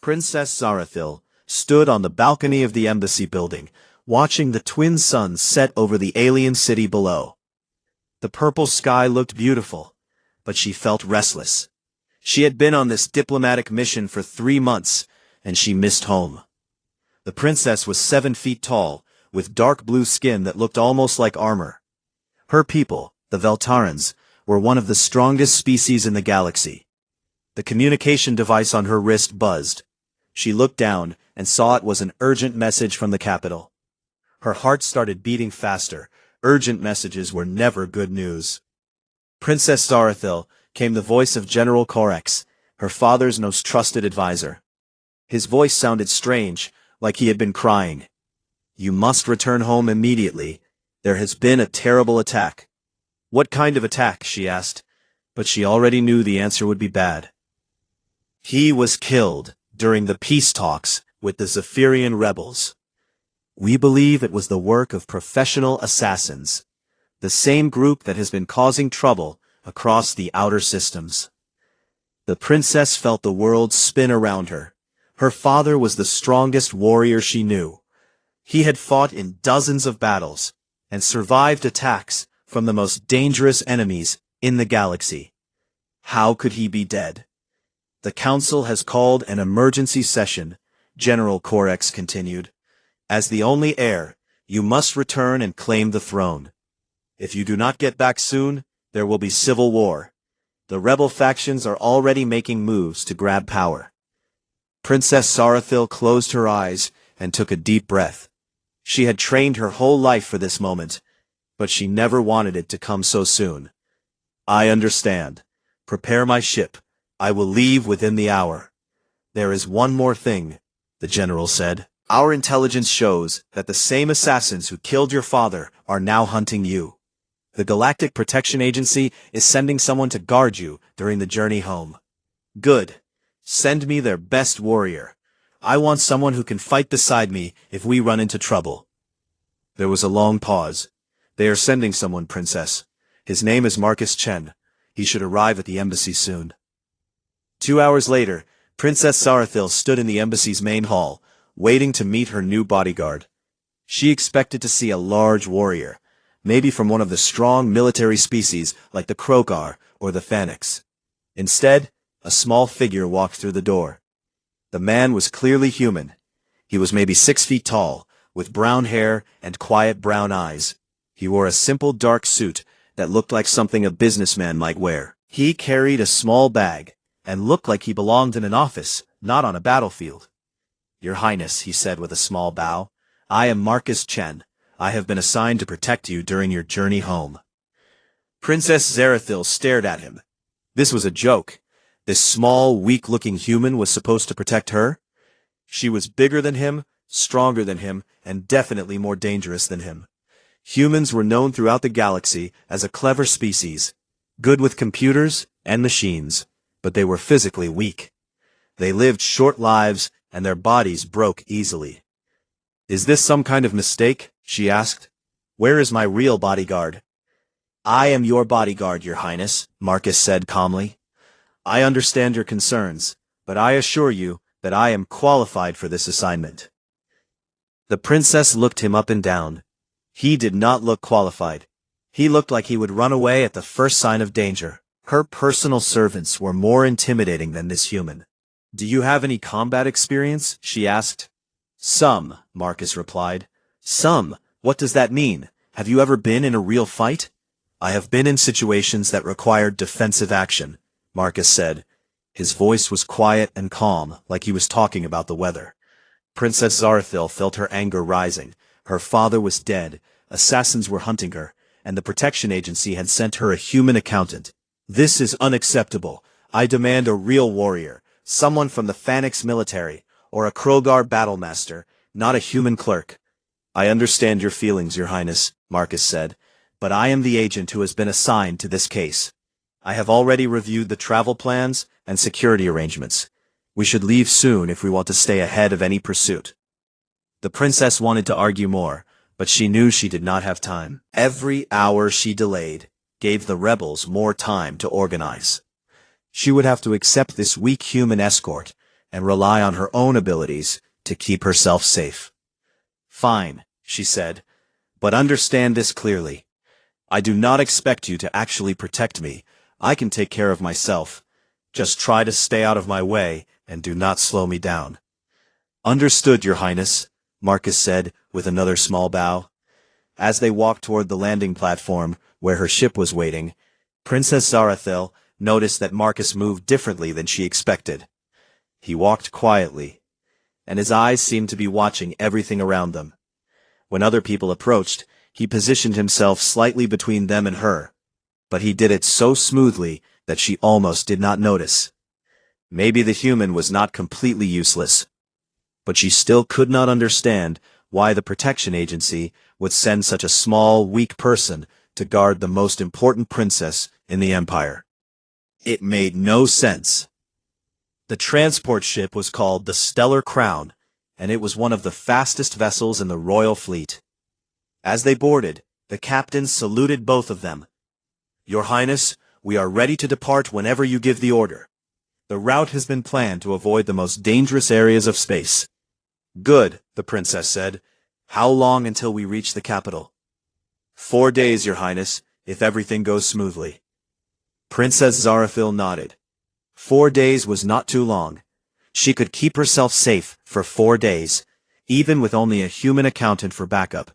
Princess Zarathil stood on the balcony of the embassy building, watching the twin suns set over the alien city below. The purple sky looked beautiful, but she felt restless. She had been on this diplomatic mission for 3 months, and she missed home. The princess was 7 feet tall, with dark blue skin that looked almost like armor. Her people, the Veltarans, were one of the strongest species in the galaxy. The communication device on her wrist buzzed. She looked down and saw it was an urgent message from the capital. Her heart started beating faster. Urgent messages were never good news. Princess Zarathil came the voice of General Corex, her father's most trusted advisor. His voice sounded strange, like he had been crying. "You must return home immediately. There has been a terrible attack." "What kind of attack?" she asked, but she already knew the answer would be bad. "He was killed during the peace talks with the Zephyrian rebels. We believe it was the work of professional assassins, the same group that has been causing trouble across the outer systems." The princess felt the world spin around her. Her father was the strongest warrior she knew. He had fought in dozens of battles and survived attacks from the most dangerous enemies in the galaxy. How could he be dead? "The council has called an emergency session," General Corex continued. "As the only heir, you must return and claim the throne. If you do not get back soon, there will be civil war. The rebel factions are already making moves to grab power." Princess Zarathil closed her eyes and took a deep breath. She had trained her whole life for this moment, but she never wanted it to come so soon. "I understand. Prepare my ship. I will leave within the hour." "There is one more thing," the general said. "Our intelligence shows that the same assassins who killed your father are now hunting you. The Galactic Protection Agency is sending someone to guard you during the journey home." "Good. Send me their best warrior. I want someone who can fight beside me if we run into trouble." There was a long pause. "They are sending someone, Princess. His name is Marcus Chen. He should arrive at the embassy soon." 2 hours later, Princess Zarathil stood in the embassy's main hall, waiting to meet her new bodyguard. She expected to see a large warrior, maybe from one of the strong military species like the Krokar or the Phanex. Instead, a small figure walked through the door. The man was clearly human. He was maybe 6 feet tall, with brown hair and quiet brown eyes. He wore a simple dark suit that looked like something a businessman might wear. He carried a small bag and looked like he belonged in an office, not on a battlefield. "Your Highness," he said with a small bow, "I am Marcus Chen. I have been assigned to protect you during your journey home." Princess Zarathil stared at him. This was a joke. This small, weak-looking human was supposed to protect her? She was bigger than him, stronger than him, and definitely more dangerous than him. Humans were known throughout the galaxy as a clever species, good with computers and machines, but they were physically weak. They lived short lives, and their bodies broke easily. "Is this some kind of mistake?" she asked. "Where is my real bodyguard?" "I am your bodyguard, Your Highness," Marcus said calmly. "I understand your concerns, but I assure you that I am qualified for this assignment." The princess looked him up and down. He did not look qualified. He looked like he would run away at the first sign of danger. Her personal servants were more intimidating than this human. "Do you have any combat experience?" she asked. "Some," Marcus replied. "Some? What does that mean? Have you ever been in a real fight?" "I have been in situations that required defensive action," Marcus said. His voice was quiet and calm, like he was talking about the weather. Princess Zarathil felt her anger rising. Her father was dead, assassins were hunting her, and the protection agency had sent her a human accountant. "This is unacceptable. I demand a real warrior, someone from the Phanex military, or a Krogar battlemaster, not a human clerk." "I understand your feelings, Your Highness," Marcus said, "but I am the agent who has been assigned to this case. I have already reviewed the travel plans and security arrangements. We should leave soon if we want to stay ahead of any pursuit." The princess wanted to argue more, but she knew she did not have time. Every hour she delayed gave the rebels more time to organize. She would have to accept this weak human escort, and rely on her own abilities to keep herself safe. "Fine," she said, "but understand this clearly. I do not expect you to actually protect me. I can take care of myself. Just try to stay out of my way and do not slow me down." "Understood, Your Highness," Marcus said with another small bow. As they walked toward the landing platform where her ship was waiting, Princess Zarathil noticed that Marcus moved differently than she expected. He walked quietly, and his eyes seemed to be watching everything around them. When other people approached, he positioned himself slightly between them and her, but he did it so smoothly that she almost did not notice. Maybe the human was not completely useless, but she still could not understand why the protection agency would send such a small, weak person to guard the most important princess in the empire. It made no sense. The transport ship was called the Stellar Crown, and it was one of the fastest vessels in the royal fleet. As they boarded, the captain saluted both of them. "Your Highness, we are ready to depart whenever you give the order. The route has been planned to avoid the most dangerous areas of space." "Good," the princess said. "How long until we reach the capital?" 4 days, Your Highness, if everything goes smoothly." Princess Zarathil nodded. 4 days was not too long. She could keep herself safe for 4 days, even with only a human accountant for backup.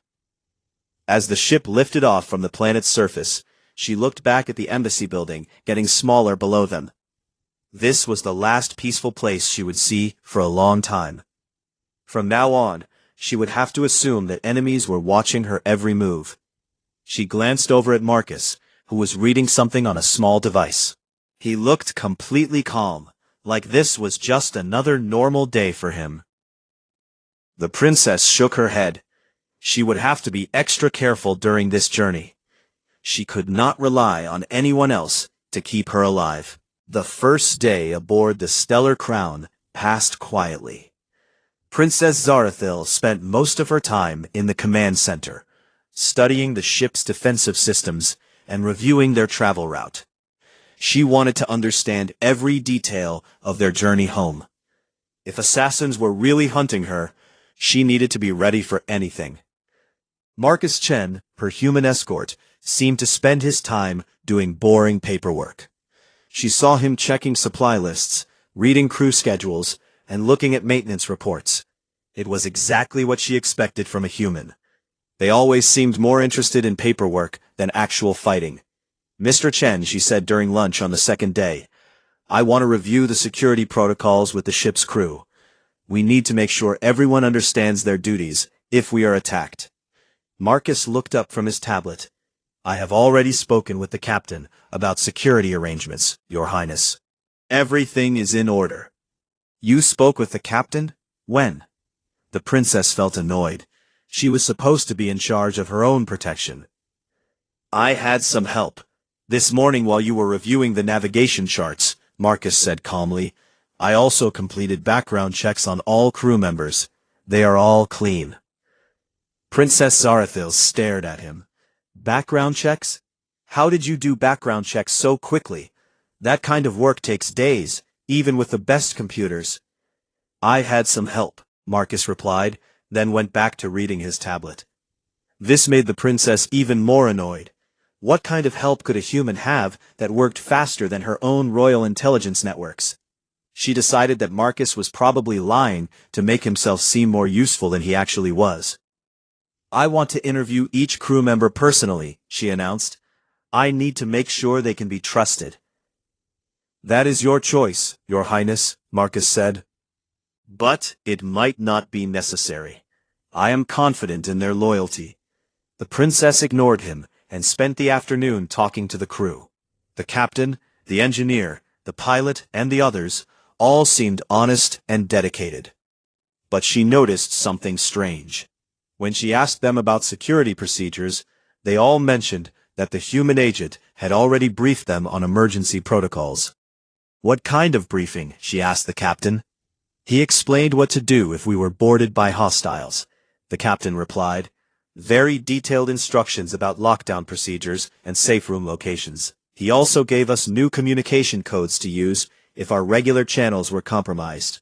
As the ship lifted off from the planet's surface, she looked back at the embassy building, getting smaller below them. This was the last peaceful place she would see for a long time. From now on, she would have to assume that enemies were watching her every move. She glanced over at Marcus, who was reading something on a small device. He looked completely calm, like this was just another normal day for him. The princess shook her head. She would have to be extra careful during this journey. She could not rely on anyone else to keep her alive. The first day aboard the Stellar Crown passed quietly. Princess Zarathil spent most of her time in the command center, studying the ship's defensive systems and reviewing their travel route. She wanted to understand every detail of their journey home. If assassins were really hunting her, she needed to be ready for anything. Marcus Chen, her human escort, seemed to spend his time doing boring paperwork. She saw him checking supply lists, reading crew schedules, and looking at maintenance reports. It was exactly what she expected from a human. They always seemed more interested in paperwork than actual fighting. "Mr. Chen," she said during lunch on the second day, "I want to review the security protocols with the ship's crew. We need to make sure everyone understands their duties if we are attacked." Marcus looked up from his tablet. "I have already spoken with the captain about security arrangements, Your Highness. Everything is in order." "You spoke with the captain? When?" The princess felt annoyed. She was supposed to be in charge of her own protection. "I had some help. This morning while you were reviewing the navigation charts," Marcus said calmly. "I also completed background checks on all crew members. They are all clean." Princess Zarathil stared at him. "Background checks? How did you do background checks so quickly? That kind of work takes days, even with the best computers." "I had some help," Marcus replied, then went back to reading his tablet. This made the princess even more annoyed. What kind of help could a human have that worked faster than her own royal intelligence networks? She decided that Marcus was probably lying to make himself seem more useful than he actually was. "I want to interview each crew member personally," she announced. "I need to make sure they can be trusted." "That is your choice, Your Highness," Marcus said. "But it might not be necessary. I am confident in their loyalty." The princess ignored him and spent the afternoon talking to the crew. The captain, the engineer, the pilot, and the others all seemed honest and dedicated. But she noticed something strange. When she asked them about security procedures, they all mentioned that the human agent had already briefed them on emergency protocols. "What kind of briefing?" she asked the captain. "He explained what to do if we were boarded by hostiles," the captain replied. "Very detailed instructions about lockdown procedures and safe room locations. He also gave us new communication codes to use if our regular channels were compromised."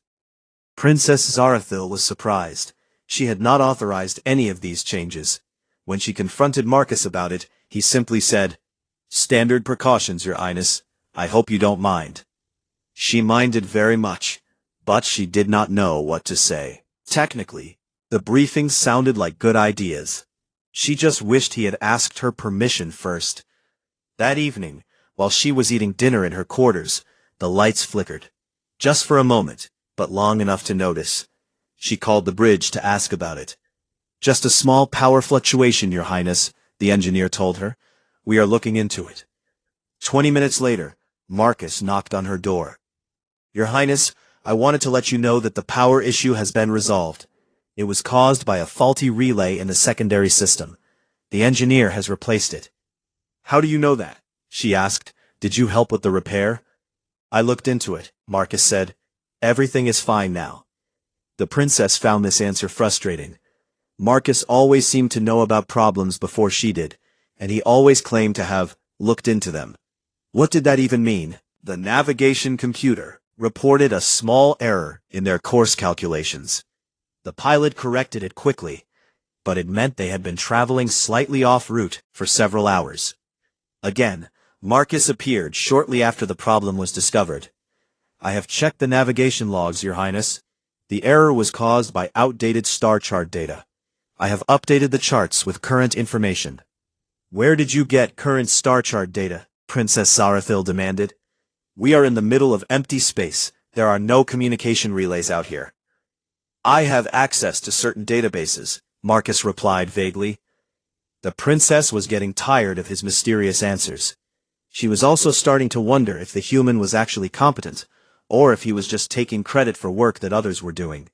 Princess Zarathil was surprised. She had not authorized any of these changes. When she confronted Marcus about it, he simply said, "Standard precautions, Your Highness. I hope you don't mind." She minded very much, but she did not know what to say. Technically, the briefings sounded like good ideas. She just wished he had asked her permission first. That evening, while she was eating dinner in her quarters, the lights flickered. Just for a moment, but long enough to notice. She called the bridge to ask about it. "Just a small power fluctuation, Your Highness," the engineer told her. "We are looking into it." 20 minutes later, Marcus knocked on her door. "Your Highness, I wanted to let you know that the power issue has been resolved. It was caused by a faulty relay in the secondary system. The engineer has replaced it." "How do you know that?" she asked. "Did you help with the repair?" "I looked into it," Marcus said. "Everything is fine now." The princess found this answer frustrating. Marcus always seemed to know about problems before she did, and he always claimed to have looked into them. What did that even mean? The navigation computer reported a small error in their course calculations. The pilot corrected it quickly, but it meant they had been traveling slightly off route for several hours. Again, Marcus appeared shortly after the problem was discovered. "I have checked the navigation logs, Your Highness. The error was caused by outdated star chart data. I have updated the charts with current information." "Where did you get current star chart data?" Princess Zarathil demanded. "We are in the middle of empty space. There are no communication relays out here." "I have access to certain databases," Marcus replied vaguely. The princess was getting tired of his mysterious answers. She was also starting to wonder if the human was actually competent, or if he was just taking credit for work that others were doing.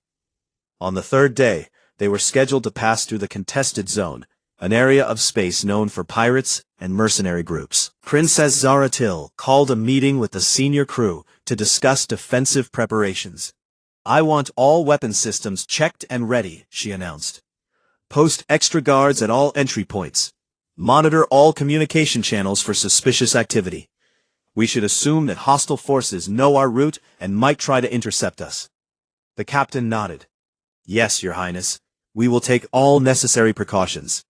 On the third day, they were scheduled to pass through the contested zone, an area of space known for pirates and mercenary groups. Princess Zarathil called a meeting with the senior crew to discuss defensive preparations. "I want all weapon systems checked and ready," she announced. "Post extra guards at all entry points. Monitor all communication channels for suspicious activity. We should assume that hostile forces know our route and might try to intercept us." The captain nodded. "Yes, Your Highness. We will take all necessary precautions."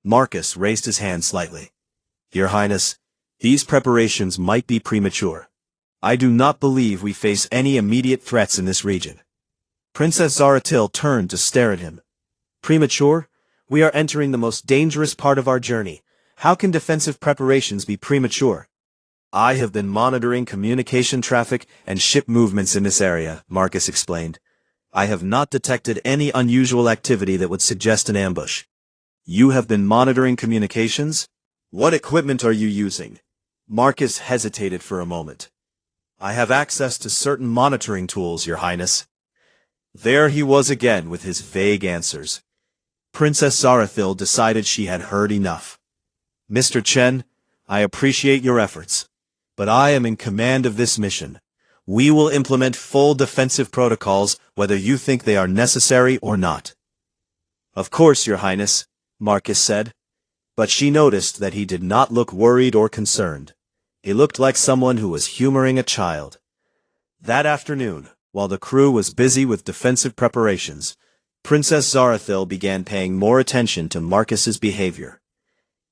Marcus raised his hand slightly. "Your Highness, these preparations might be premature. I do not believe we face any immediate threats in this region." Princess Zarathil turned to stare at him. "Premature? We are entering the most dangerous part of our journey. How can defensive preparations be premature?" "I have been monitoring communication traffic and ship movements in this area," Marcus explained. "I have not detected any unusual activity that would suggest an ambush." "You have been monitoring communications? What equipment are you using?" Marcus hesitated for a moment. "I have access to certain monitoring tools, Your Highness." There he was again with his vague answers. Princess Zarathil decided she had heard enough. "Mr. Chen, I appreciate your efforts, but I am in command of this mission. We will implement full defensive protocols whether you think they are necessary or not." "Of course, Your Highness," Marcus said. But she noticed that he did not look worried or concerned. He looked like someone who was humoring a child. That afternoon, while the crew was busy with defensive preparations, Princess Zarathil began paying more attention to Marcus's behavior.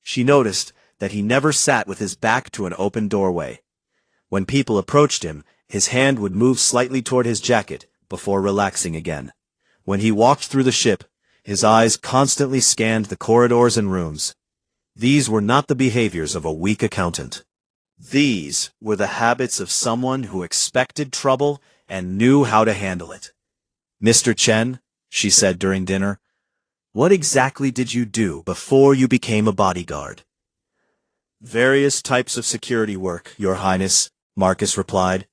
She noticed that he never sat with his back to an open doorway. When people approached him, his hand would move slightly toward his jacket before relaxing again. When he walked through the ship, his eyes constantly scanned the corridors and rooms. These were not the behaviors of a weak accountant. These were the habits of someone who expected trouble and knew how to handle it. "Mr. Chen," she said during dinner, "what exactly did you do before you became a bodyguard?" "Various types of security work, Your Highness," Marcus replied.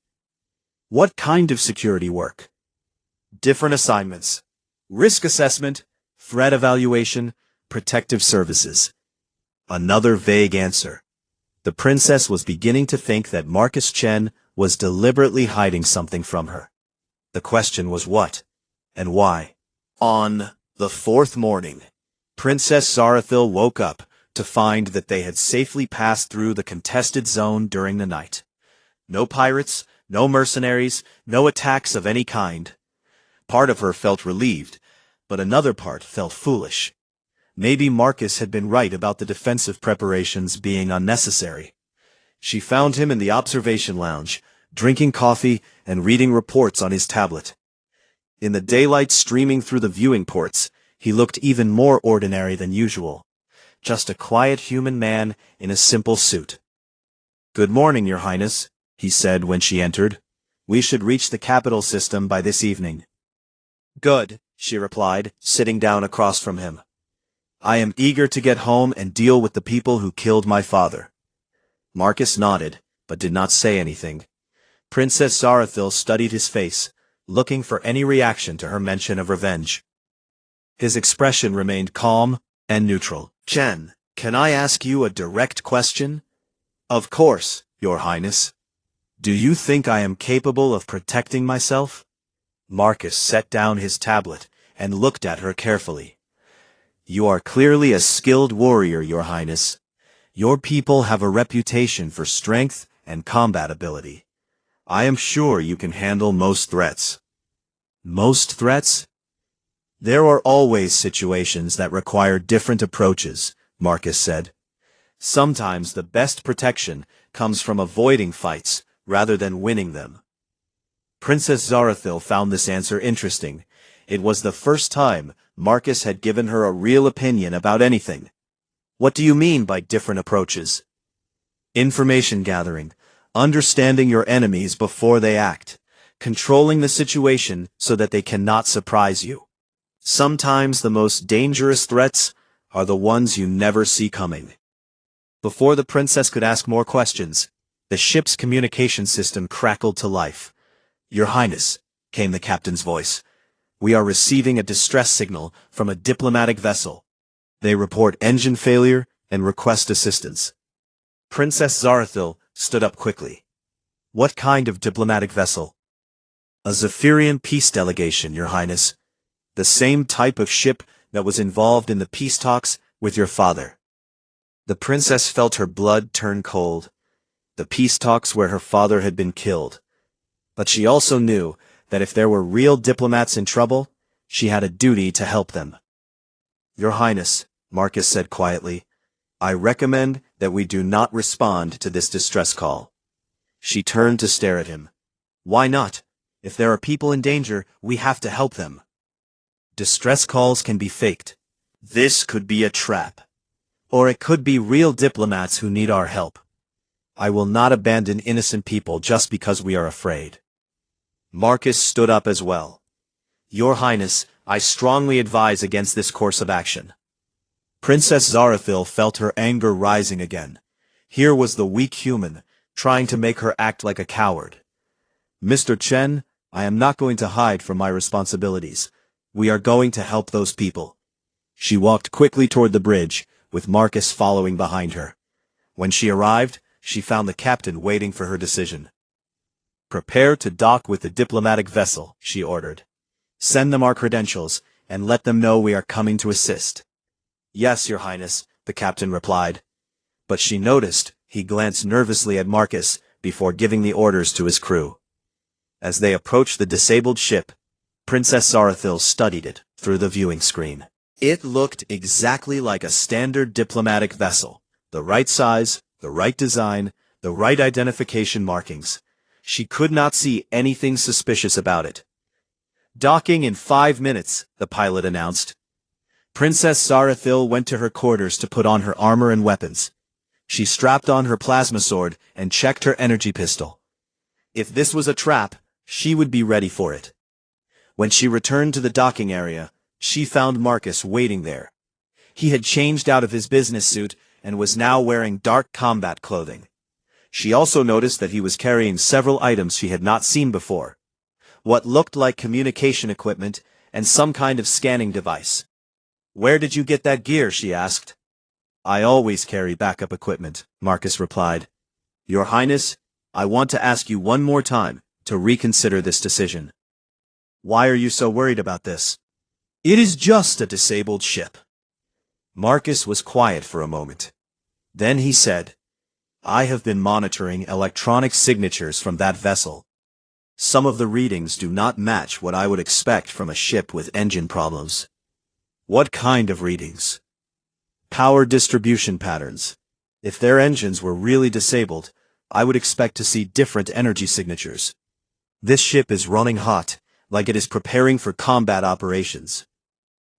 "What kind of security work?" "Different assignments. Risk assessment, threat evaluation, protective services." Another vague answer. The princess was beginning to think that Marcus Chen was deliberately hiding something from her. The question was what, and why? On the fourth morning, Princess Zarathil woke up to find that they had safely passed through the contested zone during the night. No pirates, no mercenaries, no attacks of any kind. Part of her felt relieved, but another part felt foolish. Maybe Marcus had been right about the defensive preparations being unnecessary. She found him in the observation lounge, drinking coffee and reading reports on his tablet. In the daylight streaming through the viewing ports, he looked even more ordinary than usual. Just a quiet human man in a simple suit. "Good morning, Your Highness," he said when she entered. "We should reach the capital system by this evening." "Good," she replied, sitting down across from him. "I am eager to get home and deal with the people who killed my father." Marcus nodded, but did not say anything. Princess Zarathil studied his face, looking for any reaction to her mention of revenge. His expression remained calm and neutral. "Chen, can I ask you a direct question?" "Of course, Your Highness." "Do you think I am capable of protecting myself?" Marcus set down his tablet and looked at her carefully. "You are clearly a skilled warrior, Your Highness. Your people have a reputation for strength and combat ability. I am sure you can handle most threats." "Most threats?" "There are always situations that require different approaches," Marcus said. "Sometimes the best protection comes from avoiding fights rather than winning them." Princess Zarathil found this answer interesting. It was the first time Marcus had given her a real opinion about anything. "What do you mean by different approaches?" "Information gathering, understanding your enemies before they act, controlling the situation so that they cannot surprise you. Sometimes the most dangerous threats are the ones you never see coming." Before the princess could ask more questions, the ship's communication system crackled to life. "Your Highness," came the captain's voice, "we are receiving a distress signal from a diplomatic vessel. They report engine failure and request assistance." Princess Zarathil stood up quickly. "What kind of diplomatic vessel?" "A Zephyrian peace delegation, Your Highness. The same type of ship that was involved in the peace talks with your father." The princess felt her blood turn cold. The peace talks where her father had been killed. But she also knew that if there were real diplomats in trouble, she had a duty to help them. "Your Highness," Marcus said quietly, "I recommend that we do not respond to this distress call." She turned to stare at him. "Why not? If there are people in danger, we have to help them." "Distress calls can be faked. This could be a trap. Or it could be real diplomats who need our help. I will not abandon innocent people just because we are afraid." Marcus stood up as well. "Your Highness, I strongly advise against this course of action." Princess Zarathil felt her anger rising again. Here was the weak human, trying to make her act like a coward. "Mr. Chen, I am not going to hide from my responsibilities. We are going to help those people." She walked quickly toward the bridge, with Marcus following behind her. When she arrived, she found the captain waiting for her decision. "Prepare to dock with the diplomatic vessel," she ordered. "Send them our credentials, and let them know we are coming to assist." "Yes, Your Highness," the captain replied. But she noticed he glanced nervously at Marcus before giving the orders to his crew. As they approached the disabled ship, Princess Zarathil studied it through the viewing screen. It looked exactly like a standard diplomatic vessel. The right size, the right design, the right identification markings. She could not see anything suspicious about it. "Docking in 5 minutes," the pilot announced. Princess Zarathil went to her quarters to put on her armor and weapons. She strapped on her plasma sword and checked her energy pistol. If this was a trap, she would be ready for it. When she returned to the docking area, she found Marcus waiting there. He had changed out of his business suit and was now wearing dark combat clothing. She also noticed that he was carrying several items she had not seen before. What looked like communication equipment and some kind of scanning device. "Where did you get that gear?" she asked. "I always carry backup equipment," Marcus replied. "Your Highness, I want to ask you one more time to reconsider this decision." "Why are you so worried about this?" "It is just a disabled ship." Marcus was quiet for a moment. Then he said, "I have been monitoring electronic signatures from that vessel. Some of the readings do not match what I would expect from a ship with engine problems. What kind of readings? Power distribution patterns. If their engines were really disabled, I would expect to see different energy signatures. This ship is running hot, like it is preparing for combat operations.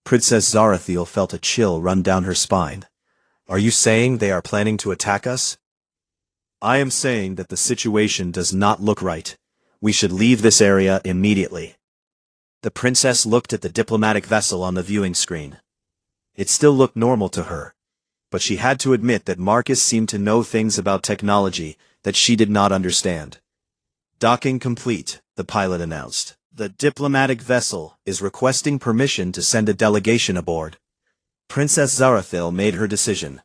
Princess Zarathiel felt a chill run down her spine. Are you saying they are planning to attack us? I am saying that the situation does not look right. We should leave this area immediately. The princess looked at the diplomatic vessel on the viewing screen. It still looked normal to her, but she had to admit that Marcus seemed to know things about technology that she did not understand. Docking complete, the pilot announced. The diplomatic vessel is requesting permission to send a delegation aboard. Princess Zarathiel made her decision.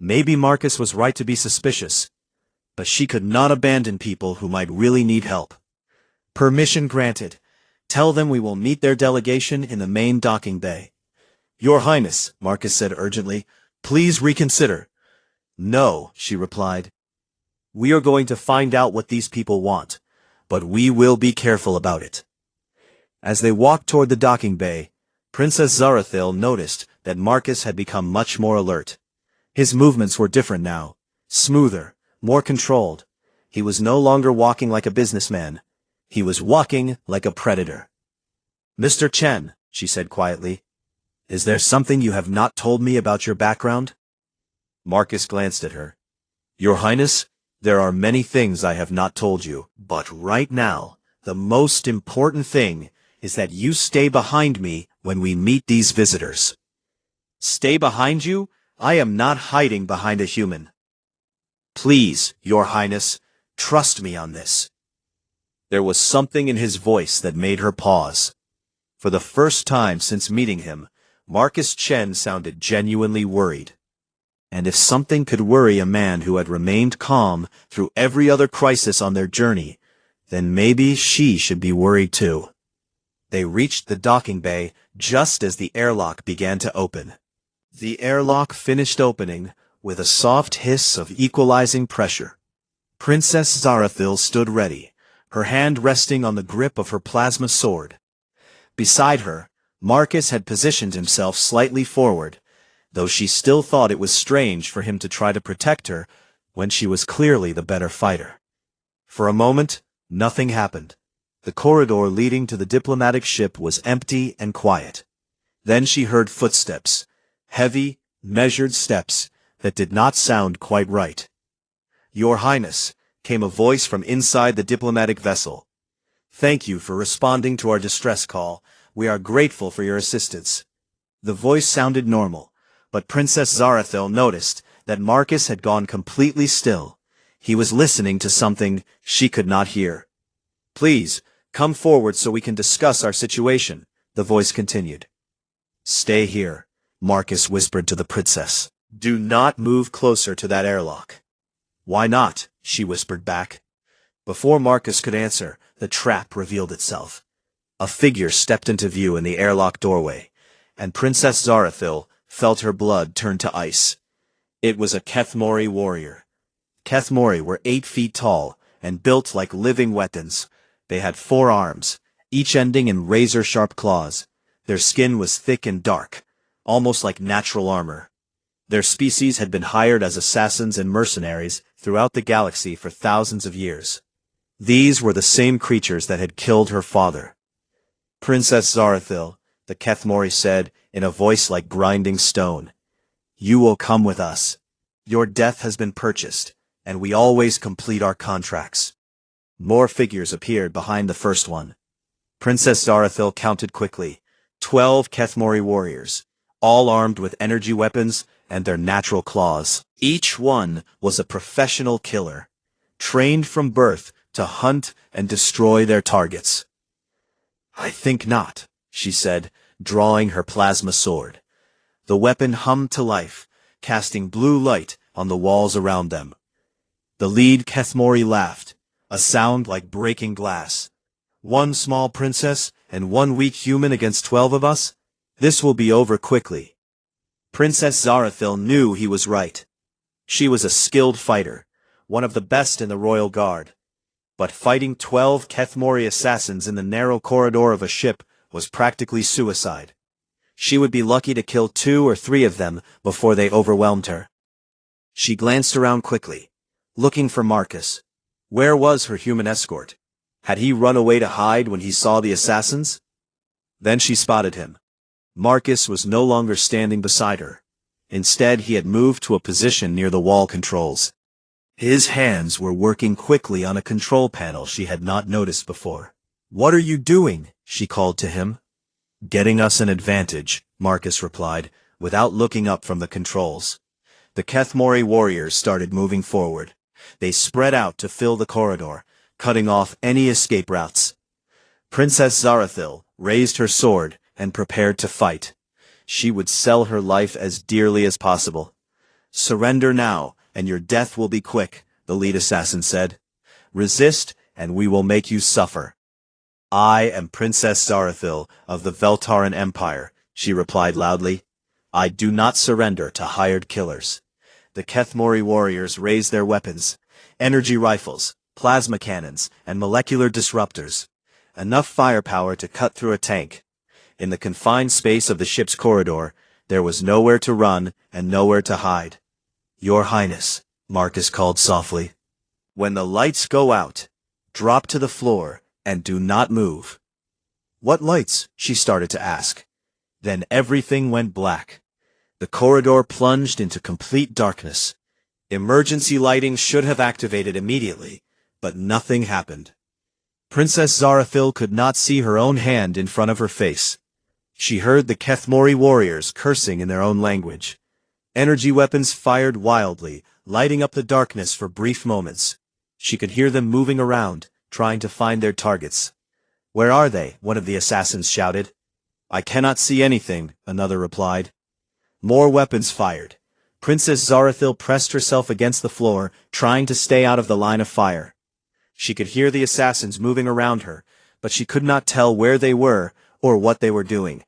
Maybe Marcus was right to be suspicious, but she could not abandon people who might really need help. Permission granted. Tell them we will meet their delegation in the main docking bay. Your Highness, Marcus said urgently, please reconsider. No, she replied. We are going to find out what these people want, but we will be careful about it. As they walked toward the docking bay, Princess Zarathiel noticed that Marcus had become much more alert. His movements were different now, smoother, more controlled. He was no longer walking like a businessman. He was walking like a predator. Mr. Chen, she said quietly, is there something you have not told me about your background? Marcus glanced at her. Your Highness, there are many things I have not told you, but right now, the most important thing is that you stay behind me when we meet these visitors. Stay behind you? I am not hiding behind a human. Please, Your Highness, trust me on this. There was something in his voice that made her pause. For the first time since meeting him, Marcus Chen sounded genuinely worried. And if something could worry a man who had remained calm through every other crisis on their journey, then maybe she should be worried too. They reached the docking bay just as the airlock began to open. The airlock finished opening with a soft hiss of equalizing pressure. Princess Zarathiel stood ready, her hand resting on the grip of her plasma sword. Beside her, Marcus had positioned himself slightly forward, though she still thought it was strange for him to try to protect her when she was clearly the better fighter. For a moment, nothing happened. The corridor leading to the diplomatic ship was empty and quiet. Then she heard footsteps, heavy, measured steps that did not sound quite right. Your Highness, came a voice from inside the diplomatic vessel. Thank you for responding to our distress call. We are grateful for your assistance. The voice sounded normal, but Princess Zarathiel noticed that Marcus had gone completely still. He was listening to something she could not hear. Please, come forward so we can discuss our situation, the voice continued. Stay here, Marcus whispered to the princess. Do not move closer to that airlock. Why not? She whispered back. Before Marcus could answer, the trap revealed itself. A figure stepped into view in the airlock doorway, and Princess Zarathiel felt her blood turn to ice. It was a Kethmori warrior. Kethmori were 8 feet tall and built like living weapons. They had 4 arms, each ending in razor-sharp claws. Their skin was thick and dark, almost like natural armor. Their species had been hired as assassins and mercenaries throughout the galaxy for thousands of years. These were the same creatures that had killed her father. Princess Zarathiel, the Kethmori said in a voice like grinding stone, you will come with us. Your death has been purchased, and we always complete our contracts. More figures appeared behind the first one. Princess Zarathiel counted quickly. 12 Kethmori warriors, all armed with energy weapons and their natural claws. Each one was a professional killer, trained from birth to hunt and destroy their targets. I think not, she said, drawing her plasma sword. The weapon hummed to life, casting blue light on the walls around them. The lead Kethmori laughed, a sound like breaking glass. 1 small princess and 1 weak human against 12 of us? This will be over quickly. Princess Zarathiel knew he was right. She was a skilled fighter, one of the best in the royal guard. But fighting 12 Kethmori assassins in the narrow corridor of a ship was practically suicide. She would be lucky to kill 2 or 3 of them before they overwhelmed her. She glanced around quickly, looking for Marcus. Where was her human escort? Had he run away to hide when he saw the assassins? Then she spotted him. Marcus was no longer standing beside her. Instead, he had moved to a position near the wall controls. His hands were working quickly on a control panel she had not noticed before. "What are you doing?" she called to him. "Getting us an advantage," Marcus replied, without looking up from the controls. The Kethmori warriors started moving forward. They spread out to fill the corridor, cutting off any escape routes. Princess Zarathil raised her sword and prepared to fight. She would sell her life as dearly as possible. "Surrender now, and your death will be quick," the lead assassin said. "Resist, and we will make you suffer." "I am Princess Zarathil of the Veltaran Empire," she replied loudly. "I do not surrender to hired killers." The Kethmori warriors raised their weapons, energy rifles, plasma cannons, and molecular disruptors. Enough firepower to cut through a tank. In the confined space of the ship's corridor, there was nowhere to run and nowhere to hide. "Your Highness," Marcus called softly. "When the lights go out, drop to the floor and do not move." "What lights?" she started to ask. Then everything went black. The corridor plunged into complete darkness. Emergency lighting should have activated immediately, but nothing happened. Princess Zarathil could not see her own hand in front of her face. She heard the Kethmori warriors cursing in their own language. Energy weapons fired wildly, lighting up the darkness for brief moments. She could hear them moving around, trying to find their targets. "Where are they?" one of the assassins shouted. "I cannot see anything," another replied. More weapons fired. Princess Zarathil pressed herself against the floor, trying to stay out of the line of fire. She could hear the assassins moving around her, but she could not tell where they were or what they were doing.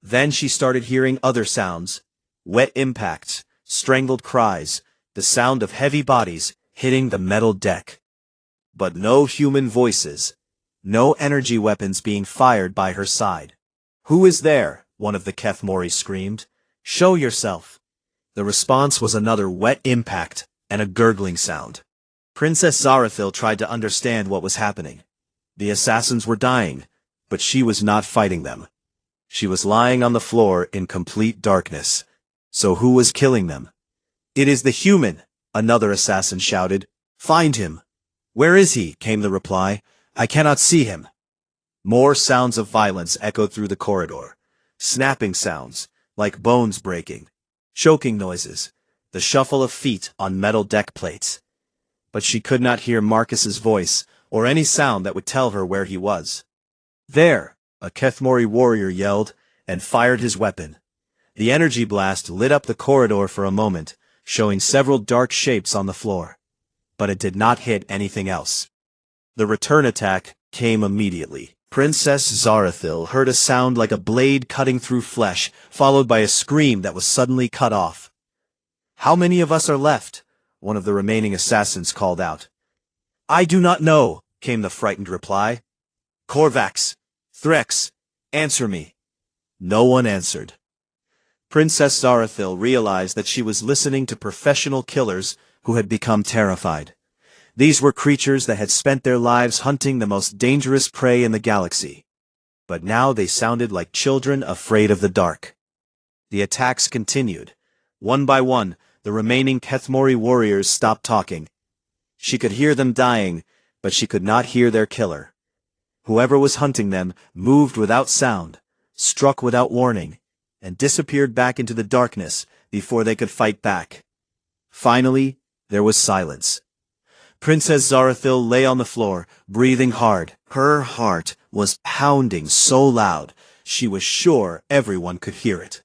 Then she started hearing other sounds: wet impacts, strangled cries, the sound of heavy bodies hitting the metal deck. But no human voices, no energy weapons being fired by her side. "Who is there?" one of the Kethmori screamed. "Show yourself." The response was another wet impact and a gurgling sound. Princess Zarathil tried to understand what was happening. The assassins were dying, but she was not fighting them. She was lying on the floor in complete darkness. So who was killing them? "It is the human," another assassin shouted. "Find him." "Where is he?" came the reply. "I cannot see him." More sounds of violence echoed through the corridor. Snapping sounds, like bones breaking. Choking noises, the shuffle of feet on metal deck plates. But she could not hear Marcus's voice, or any sound that would tell her where he was. "There!" a Kethmori warrior yelled, and fired his weapon. The energy blast lit up the corridor for a moment, showing several dark shapes on the floor. But it did not hit anything else. The return attack came immediately. Princess Zarathil heard a sound like a blade cutting through flesh, followed by a scream that was suddenly cut off. "How many of us are left?" one of the remaining assassins called out. "I do not know," came the frightened reply. "Korvax, Threx, answer me." No one answered. Princess Zarathil realized that she was listening to professional killers who had become terrified. These were creatures that had spent their lives hunting the most dangerous prey in the galaxy. But now they sounded like children afraid of the dark. The attacks continued. One by one, the remaining Kethmori warriors stopped talking. She could hear them dying, but she could not hear their killer. Whoever was hunting them moved without sound, struck without warning, and disappeared back into the darkness before they could fight back. Finally, there was silence. Princess Zarathil lay on the floor, breathing hard. Her heart was pounding so loud, she was sure everyone could hear it.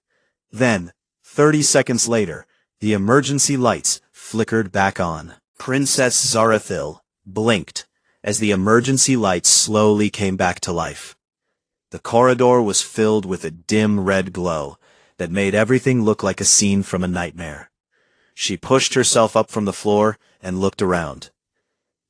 Then, 30 seconds later, the emergency lights flickered back on. Princess Zarathil blinked as the emergency lights slowly came back to life. The corridor was filled with a dim red glow that made everything look like a scene from a nightmare. She pushed herself up from the floor and looked around.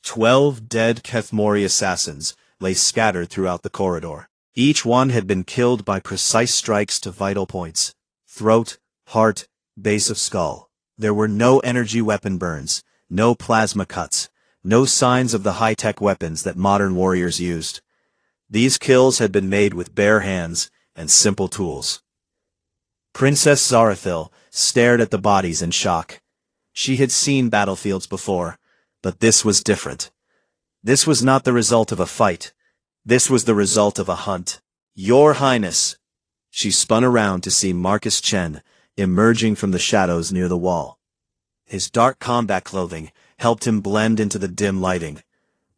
12 dead Kethmori assassins lay scattered throughout the corridor. Each one had been killed by precise strikes to vital points: throat, heart, base of skull. There were no energy weapon burns, no plasma cuts, no signs of the high-tech weapons that modern warriors used. These kills had been made with bare hands and simple tools. Princess Zarathil stared at the bodies in shock. She had seen battlefields before, but this was different. This was not the result of a fight. This was the result of a hunt. Your Highness! She spun around to see Marcus Chen emerging from the shadows near the wall. His dark combat clothing helped him blend into the dim lighting,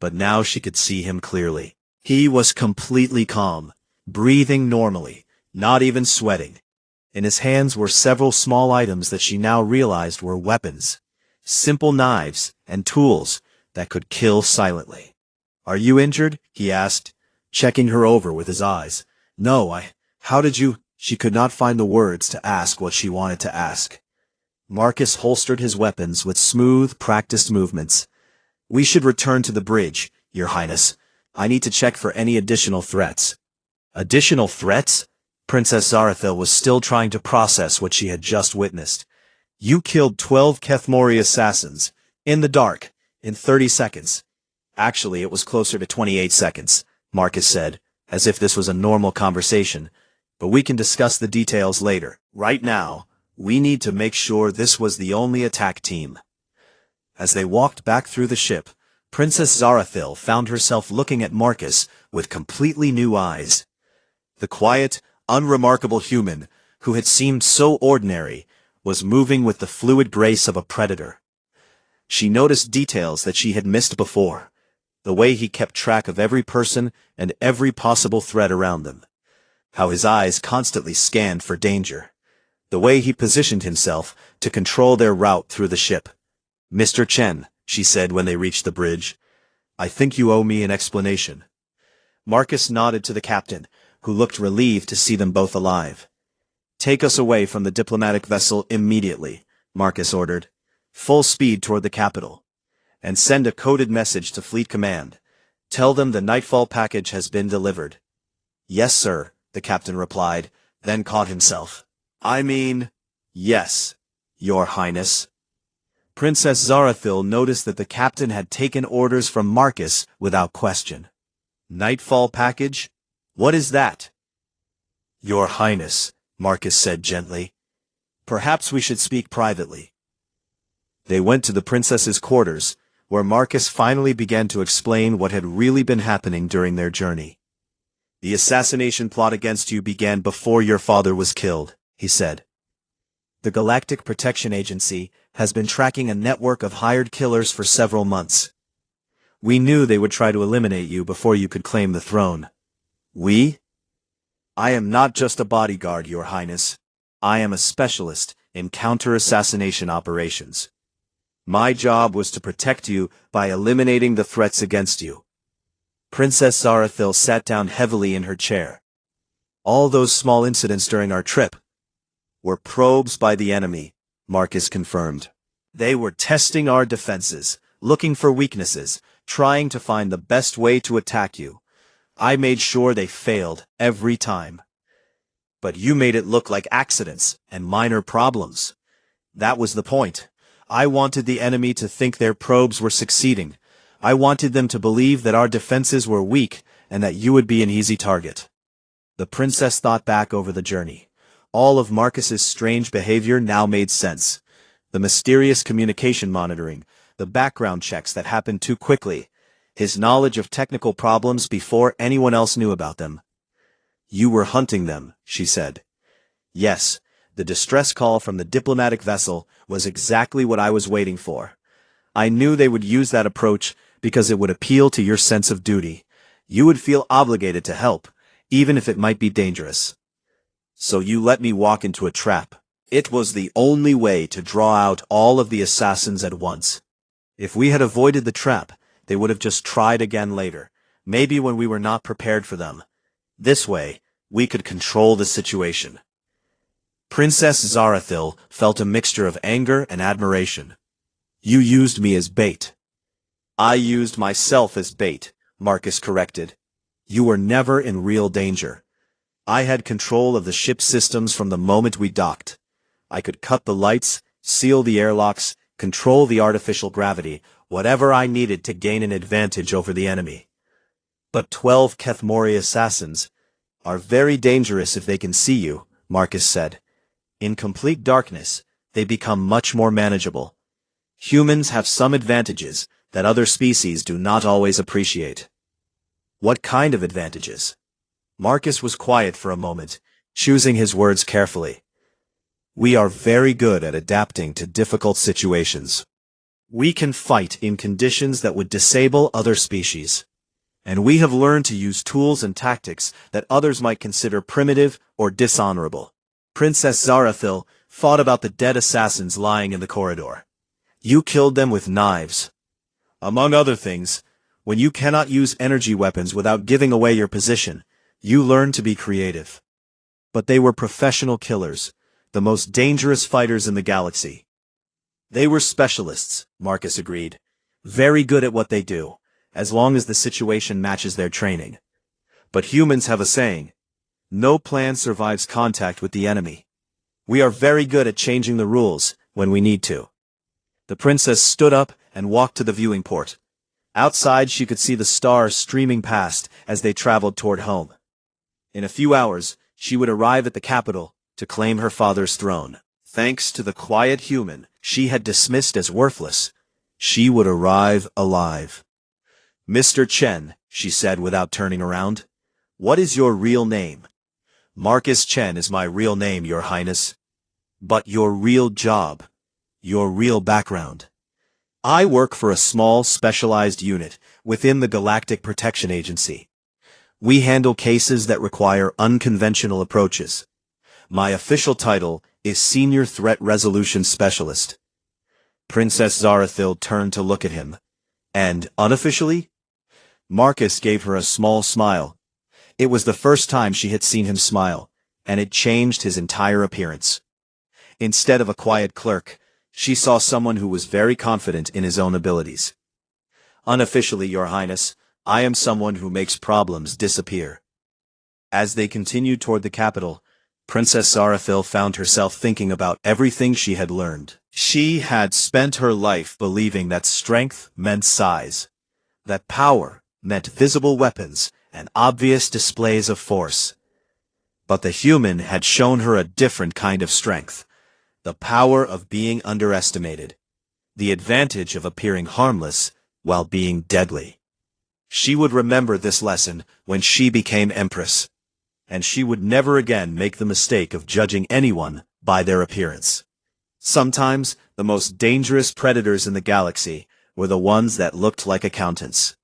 but now she could see him clearly. He was completely calm, breathing normally, not even sweating. In his hands were several small items that she now realized were weapons. Simple knives and tools that could kill silently. "Are you injured?" he asked, checking her over with his eyes. "No, how did you—" She could not find the words to ask what she wanted to ask. Marcus holstered his weapons with smooth, practiced movements. "We should return to the bridge, Your Highness. I need to check for any additional threats." Additional threats? Princess Zarathil was still trying to process what she had just witnessed. "You killed 12 Kethmori assassins, in the dark, in 30 seconds. Actually, it was closer to 28 seconds, Marcus said, as if this was a normal conversation. "But we can discuss the details later. Right now, we need to make sure this was the only attack team." As they walked back through the ship, Princess Zarathil found herself looking at Marcus with completely new eyes. The quiet, unremarkable human, who had seemed so ordinary, was moving with the fluid grace of a predator. She noticed details that she had missed before: the way he kept track of every person and every possible threat around them, how his eyes constantly scanned for danger, the way he positioned himself to control their route through the ship. "Mr. Chen," she said when they reached the bridge, "I think you owe me an explanation." Marcus nodded to the captain, who looked relieved to see them both alive. "Take us away from the diplomatic vessel immediately," Marcus ordered. "Full speed toward the capital. And send a coded message to Fleet Command. Tell them the Nightfall package has been delivered." "Yes, sir," the captain replied, then caught himself. Yes, Your Highness." Princess Zarathil noticed that the captain had taken orders from Marcus without question. "Nightfall package? What is that?" "Your Highness," Marcus said gently, "perhaps we should speak privately." They went to the princess's quarters, where Marcus finally began to explain what had really been happening during their journey. "The assassination plot against you began before your father was killed," he said. "The Galactic Protection Agency has been tracking a network of hired killers for several months. We knew they would try to eliminate you before you could claim the throne." "We?" "I am not just a bodyguard, Your Highness. I am a specialist in counter-assassination operations. My job was to protect you by eliminating the threats against you." Princess Zarathil sat down heavily in her chair. "All those small incidents during our trip were probes by the enemy," Marcus confirmed. "They were testing our defenses, looking for weaknesses, trying to find the best way to attack you. I made sure they failed every time. But you made it look like accidents and minor problems. That was the point. I wanted the enemy to think their probes were succeeding. I wanted them to believe that our defenses were weak and that you would be an easy target." The princess thought back over the journey. All of Marcus's strange behavior now made sense. The mysterious communication monitoring, the background checks that happened too quickly, his knowledge of technical problems before anyone else knew about them. "You were hunting them," she said. "Yes, the distress call from the diplomatic vessel was exactly what I was waiting for. I knew they would use that approach because it would appeal to your sense of duty. You would feel obligated to help, even if it might be dangerous. So you let me walk into a trap. It was the only way to draw out all of the assassins at once. If we had avoided the trap, they would have just tried again later, maybe when we were not prepared for them. This way, we could control the situation." Princess Zarathil felt a mixture of anger and admiration. "You used me as bait." I used myself as bait, Marcus corrected. You were never in real danger. I had control of the ship's systems from the moment we docked. I could cut the lights, seal the airlocks, control the artificial gravity, whatever I needed to gain an advantage over the enemy. But 12 Kethmori assassins are very dangerous if they can see you, Marcus said. In complete darkness, they become much more manageable. Humans have some advantages that other species do not always appreciate. What kind of advantages? Marcus was quiet for a moment, choosing his words carefully. We are very good at adapting to difficult situations. We can fight in conditions that would disable other species. And we have learned to use tools and tactics that others might consider primitive or dishonorable. Princess Zarathil thought about the dead assassins lying in the corridor. You killed them with knives. Among other things, when you cannot use energy weapons without giving away your position, you learn to be creative. But they were professional killers, the most dangerous fighters in the galaxy. They were specialists, Marcus agreed. Very good at what they do, as long as the situation matches their training. But humans have a saying: no plan survives contact with the enemy. We are very good at changing the rules when we need to. The princess stood up and walked to the viewing port. Outside she could see the stars streaming past as they traveled toward home. In a few hours, she would arrive at the capital to claim her father's throne. Thanks to the quiet human she had dismissed as worthless, she would arrive alive. Mr. Chen, she said without turning around, what is your real name? Marcus Chen is my real name, Your Highness. But your real job, your real background. I work for a small specialized unit within the Galactic Protection Agency. We handle cases that require unconventional approaches. My official title is Senior Threat Resolution Specialist. Princess Zarathil turned to look at him. And, unofficially? Marcus gave her a small smile. It was the first time she had seen him smile, and it changed his entire appearance. Instead of a quiet clerk, she saw someone who was very confident in his own abilities. Unofficially, Your Highness, I am someone who makes problems disappear. As they continued toward the capital, Princess Zarathil found herself thinking about everything she had learned. She had spent her life believing that strength meant size, that power meant visible weapons and obvious displays of force. But the human had shown her a different kind of strength, the power of being underestimated, the advantage of appearing harmless while being deadly. She would remember this lesson when she became Empress, and she would never again make the mistake of judging anyone by their appearance. Sometimes, the most dangerous predators in the galaxy were the ones that looked like accountants.